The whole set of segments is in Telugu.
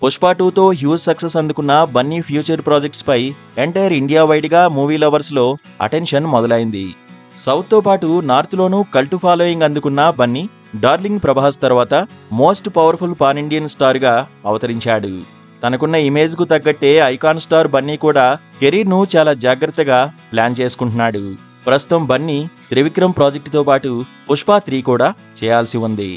పుష్ప 2తో హ్యూజ్ సక్సెస్ అందుకున్న బన్నీ ఫ్యూచర్ ప్రాజెక్ట్స్ పై ఎంటైర్ ఇండియా వైడ్ గా మూవీ లవర్స్ లో అటెన్షన్ మొదలైంది. సౌత్ తో పాటు నార్త్ లోనూ కల్ట్ ఫాలోయింగ్ అందుకున్న బన్నీ డార్లింగ్ ప్రభాస్ తర్వాత most powerful pan Indian star గా అవతరించాడు. తనకున్న ఇమేజ్ కు తగ్గట్టే ఐకాన్ స్టార్ బన్నీ కూడా కెరీర్ ను చాలా జాగ్రత్తగా ప్లాన్ చేసుకుంటున్నాడు. ప్రస్తుతం బన్నీ త్రివిక్రమ్ ప్రాజెక్టుతో పాటు పుష్ప 3 కూడా చేయాల్సి ఉంది.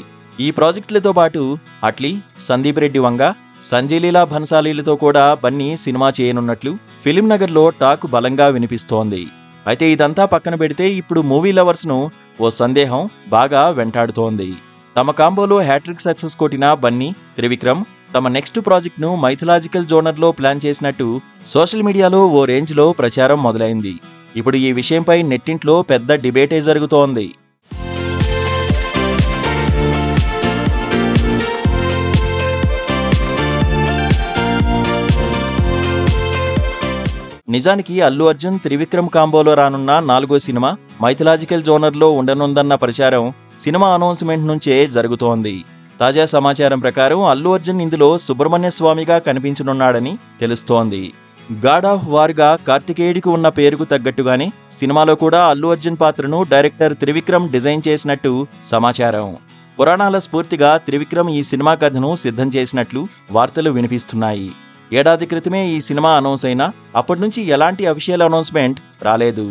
ఈ ప్రాజెక్టులతో పాటు అట్లీ, సందీప్ రెడ్డి వంగ, సంజయ్ లీలా భన్సాలీలతో కూడా బన్నీ సినిమా చేయనున్నట్లు ఫిలిం నగర్ లో టాక్ బలంగా వినిపిస్తోంది. అయితే ఇదంతా పక్కన పెడితే ఇప్పుడు మూవీ లవర్స్ ను ఓ సందేహం బాగా వెంటాడుతోంది. తమ కాంబోలో హ్యాట్రిక్ సక్సెస్ కొట్టిన బన్నీ, త్రివిక్రమ్ తమ నెక్స్ట్ ప్రాజెక్ట్ ను మైథలాజికల్ జోనర్ లో ప్లాన్ చేసినట్టు సోషల్ మీడియాలో ఓ రేంజ్ లో ప్రచారం మొదలైంది. ఇప్పుడు ఈ విషయంపై నెట్టింట్లో పెద్ద డిబేటే జరుగుతోంది. నిజానికి అల్లు అర్జున్ త్రివిక్రమ్ కాంబోలో రానున్న 4వ సినిమా మైథలాజికల్ జోనర్లో ఉండనుందన్న ప్రచారం సినిమా అనౌన్స్మెంట్ నుంచే జరుగుతోంది. తాజా సమాచారం ప్రకారం అల్లు అర్జున్ ఇందులో సుబ్రహ్మణ్య స్వామిగా కనిపించనున్నాడని తెలుస్తోంది. గాడ్ ఆఫ్ వార్ గా కార్తికేయుడికి ఉన్న పేరుకు తగ్గట్టుగానే సినిమాలో కూడా అల్లు అర్జున్ పాత్రను డైరెక్టర్ త్రివిక్రమ్ డిజైన్ చేసినట్టు సమాచారం. పురాణాల స్ఫూర్తిగా త్రివిక్రమ్ ఈ సినిమా కథను సిద్ధం చేసినట్లు వార్తలు వినిపిస్తున్నాయి. ఏడాది క్రితమే ఈ సినిమా అనౌన్స్ అయినా అప్పటి నుంచి ఎలాంటి అఫీషియల్ అనౌన్స్మెంట్ రాలేదు.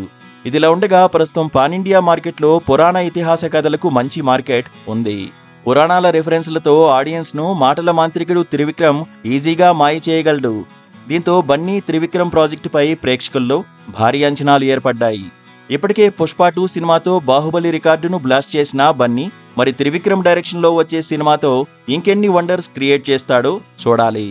ఇదిలా ఉండగా ప్రస్తుతం పాన్ ఇండియా మార్కెట్లో పురాణ ఇతిహాస కథలకు మంచి మార్కెట్ ఉంది. పురాణాల రెఫరెన్స్లతో ఆడియన్స్ ను మాటల మాంత్రికుడు త్రివిక్రమ్ ఈజీగా మాయ చేయగలడు. దీంతో బన్నీ త్రివిక్రమ్ ప్రాజెక్టుపై ప్రేక్షకుల్లో భారీ అంచనాలు ఏర్పడ్డాయి. ఇప్పటికే పుష్ప 2 సినిమాతో బాహుబలి రికార్డును బ్లాస్ట్ చేసిన బన్నీ మరి త్రివిక్రమ్ డైరెక్షన్లో వచ్చే సినిమాతో ఇంకెన్ని వండర్స్ క్రియేట్ చేస్తాడో చూడాలి.